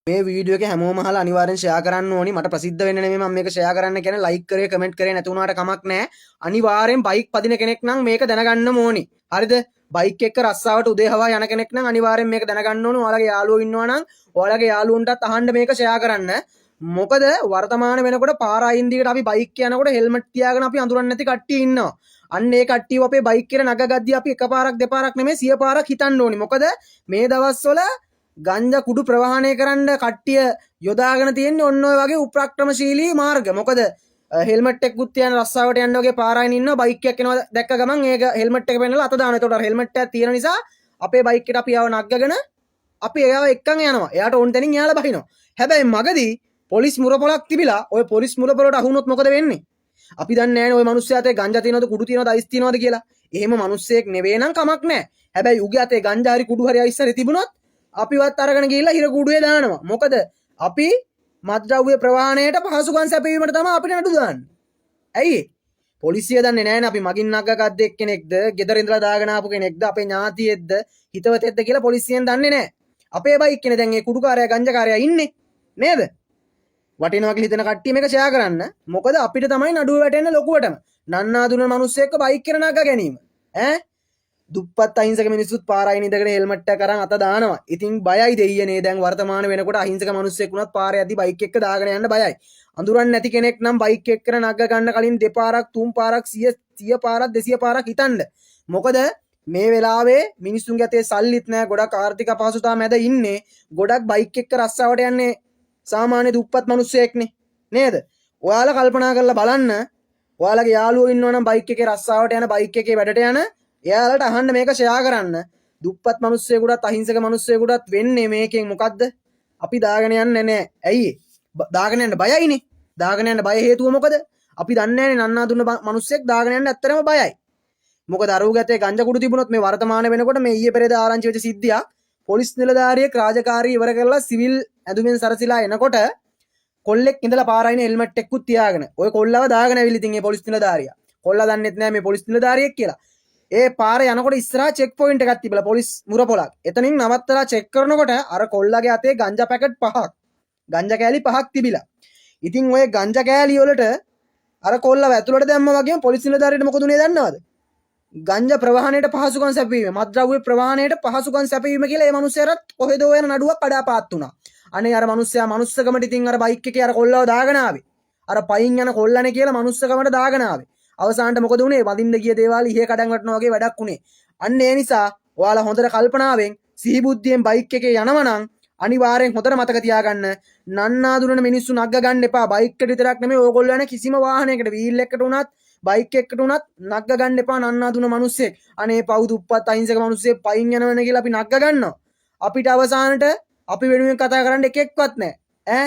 මේ වීඩියෝ එක හැමෝම අහලා අනිවාර්යෙන් ෂෙයා කරන්න ඕනි. මට ප්‍රසිද්ධ වෙන්න නෙමෙයි මම මේක ෂෙයා කරන්න කියන්නේ. ලයික් කරේ කමෙන්ට් කරේ නැති වුණාට කමක් නැහැ. අනිවාර්යෙන් බයික් පදින කෙනෙක් නම් මේක දැනගන්නම ඕනි. හරිද? බයික් එක්ක රස්සාවට උදේ හවා යන කෙනෙක් නම් අනිවාර්යෙන් මේක දැනගන්න ඕන. ඔයාලගේ යාළුවෝ ඉන්නවා නම් ඔයාලගේ යාළුවන්ටත් අහන්න මේක ෂෙයා කරන්න. මොකද වර්තමාන වෙනකොට පාර අයින් දිගට අපි බයික් යනකොට හෙල්මට් තියාගෙන අපි අඳුරන්නේ නැති කට්ටිය ඉන්නවා. අන්න ඒ කට්ටියව අපේ බයික් එක නගගද්දී අපි එකපාරක් දෙපාරක් නෙමෙයි 100 පාරක් හිතන්න ඕනි. මොකද මේ දවස්වල ගංජා කුඩු ප්‍රවාහනය කරන්න කට්ටිය යොදාගෙන තියෙන්නේ ඔන්න ඔය වගේ උප්‍රක්‍රමශීලී මාර්ග. මොකද හෙල්මට් එකකුත් තියන රස්සාවට යන්න වගේ පාරයින් ඉන්නවා බයික් එකක් එනවා දැක්ක ගමන් ඒක හෙල්මට් එක පෙන්නලා අත දානවා. ඒකට හෙල්මට් එකක් තියෙන නිසා අපේ බයික් එකට අපි යව නග්ගගෙන අපි එයාව එක්කන් යනවා. එයාට ඕන තැනින් යාලා බහිනවා. හැබැයි මගදී පොලිස් මුරපොලක් තිබිලා ඔය පොලිස් මුරපොලට අහුනොත් මොකද වෙන්නේ? අපි දන්නේ නැහැ ඔය මිනිස්සයා අතේ ගංජා තියනවද කුඩු තියනවද අයිස් තියනවද කියලා. එහෙම මිනිස්සෙක් නෙවෙයි නම් කමක් නැහැ. හැබැයි උගේ අතේ ගංජා හරි කුඩු හරි අයිස් හරි තිබුණොත් අපිවත් අරගෙන ගිහිල්ලා හිර කුඩුවේ දානවා. මොකද අපි මත්ද්‍රව්‍ය ප්‍රවාහණයට පහසුකම් සැපයීමට තමයි අපිට නඩු දාන්නේ. ඇයි? පොලිසිය දන්නේ නැහැනේ අපි මගින් නගගත් එක්කෙනෙක්ද, ගෙදර ඉඳලා දාගෙන ආපු කෙනෙක්ද, අපේ ඥාතියෙක්ද, හිතවතෙක්ද කියලා පොලිසියෙන් දන්නේ නැහැ. අපේ බයික් එකනේ දැන් මේ කුඩුකාරයා ගංජාකාරයා ඉන්නේ. නේද? වටිනවා කියලා හිතන කට්ටිය මේක ෂෙයා කරන්න. මොකද අපිට තමයි නඩුව වැටෙන්නේ ලොකුවටම. නන්නා දුන්න මිනිස්සෙක්ව බයික් එක නගා ගැනීම. ඈ දුප්පත් අහිංසක මිනිස්සුත් පාරයින් ඉඳගෙන හෙල්මට් එක අරන් අත දානවා. ඉතින් බයයි දෙයියනේ දැන් වර්තමාන වෙනකොට අහිංසක මිනිස්සෙක් වුණත් පාරේ යද්දි බයික් එක දාගෙන යන්න බයයි. අඳුරන්නේ නැති කෙනෙක් නම් බයික් එක නග ගන්න කලින් දෙපාරක් තුන් පාරක් 100 පාරක් 200 පාරක් හිතන්න. මොකද මේ වෙලාවේ මිනිස්සුන්ගේ අතේ සල්ලිත් නැහැ. ගොඩක් ආර්ථික අපහසුතාව මැද ඉන්නේ. ගොඩක් බයික් එක රස්සාවට යන්නේ සාමාන්‍ය දුප්පත් මිනිස්සෙක්නේ. නේද? ඔයාලා කල්පනා කරලා බලන්න. ඔයාලගේ යාළුවෝ ඉන්නවනම් බයික් එකේ රස්සාවට යන බයික් එකේ වැඩට යන එයාලට අහන්න මේක ෂෙයා කරන්න. දුප්පත් මිනිස්සෙකුටත් අහිංසක මිනිස්සෙකුටත් වෙන්නේ මේකෙන් මොකද්ද? අපි දාගෙන යන්නේ නැහැ. ඇයි? දාගෙන යන්න බයයිනේ. දාගෙන යන්න බය හේතුව මොකද? අපි දන්නේ නැහැනේ නන්නා දුන්න මිනිස්සෙක් දාගෙන යන්න ඇත්තටම බයයි. මොකද අරුගේ ඇතේ ගංජා කුඩු තිබුණොත් මේ වර්තමාන වෙනකොට මේ ඊයේ පෙරේද ආරංචි වෙච්ච සිද්ධියක් පොලිස් නිලධාරියෙක් රාජකාරී ඉවර කරලා සිවිල් ඇඳුමින් සරසිලා එනකොට කොල්ලෙක් ඉඳලා පාරයින් හෙල්මට් එකකුත් තියාගෙන ඔය කොල්ලව දාගෙන ඇවිල්ලා ඉතින් මේ පොලිස් නිලධාරියා. කොල්ලා දන්නෙත් නැහැ මේ පොලිස් නිලධාරියෙක් කියලා. ඒ පාරේ යනකොට ඉස්සරහා චෙක් පොයින්ට් එකක් තිබිලා පොලිස් මුරපොලක්. එතනින් නවත්තලා චෙක් කරනකොට අර කොල්ලගේ අතේ ගංජා පැකට් 5ක් ගංජා කෑලි 5ක් තිබිලා. ඉතින් ඔය ගංජා කෑලි වලට අර කොල්ලව ඇතුළට දැම්මා වගේම පොලිස් නිලධාරියට මොකද උනේ දන්නවද? ගංජා ප්‍රවාහණයට පහසුකම් සැපයීම, මත්ද්‍රව්‍ය ප්‍රවාහණයට පහසුකම් සැපයීම කියලා ඒ මිනිස්සයාට කොහෙදෝ යන නඩුවක් කඩාපාත් වුණා. අනේ අර මිනිස්සයා මනුස්සකමට ඉතින් අර බයික් එකේ අර කොල්ලව දාගෙන ආවේ. අර පයින් යන කොල්ලනේ කියලා මනුස්සකමට දාගෙන ආවේ. අවසානට මොකද උනේ? වදින්න ගිය දේවල් ඉහේ කඩන් වටනවා වගේ වැඩක් උනේ. අන්න ඒ නිසා ඔයාලා හොඳට කල්පනාවෙන් සිහි බුද්ධියෙන් බයික් එකේ යනවා නම් අනිවාර්යෙන් හොඳට මතක තියාගන්න. නන්නා දුන්නන මිනිස්සු නග්ග ගන්න එපා. බයික් එකට විතරක් නෙමෙයි ඕගොල්ලෝ යන කිසිම වාහනයකට වීල් එකකට උනත් බයික් එකකට උනත් නග්ග ගන්න එපා. නන්නා දුන්න මිනිස්සෙක් අනේ පව් දුප්පත් අහිංසක මිනිස්සෙක් පයින් යනවනේ කියලා අපි නග්ග ගන්නවා. අපිට අවසානට අපි වෙනුවෙන් කතා කරන්න එකෙක්වත් නැහැ. ඈ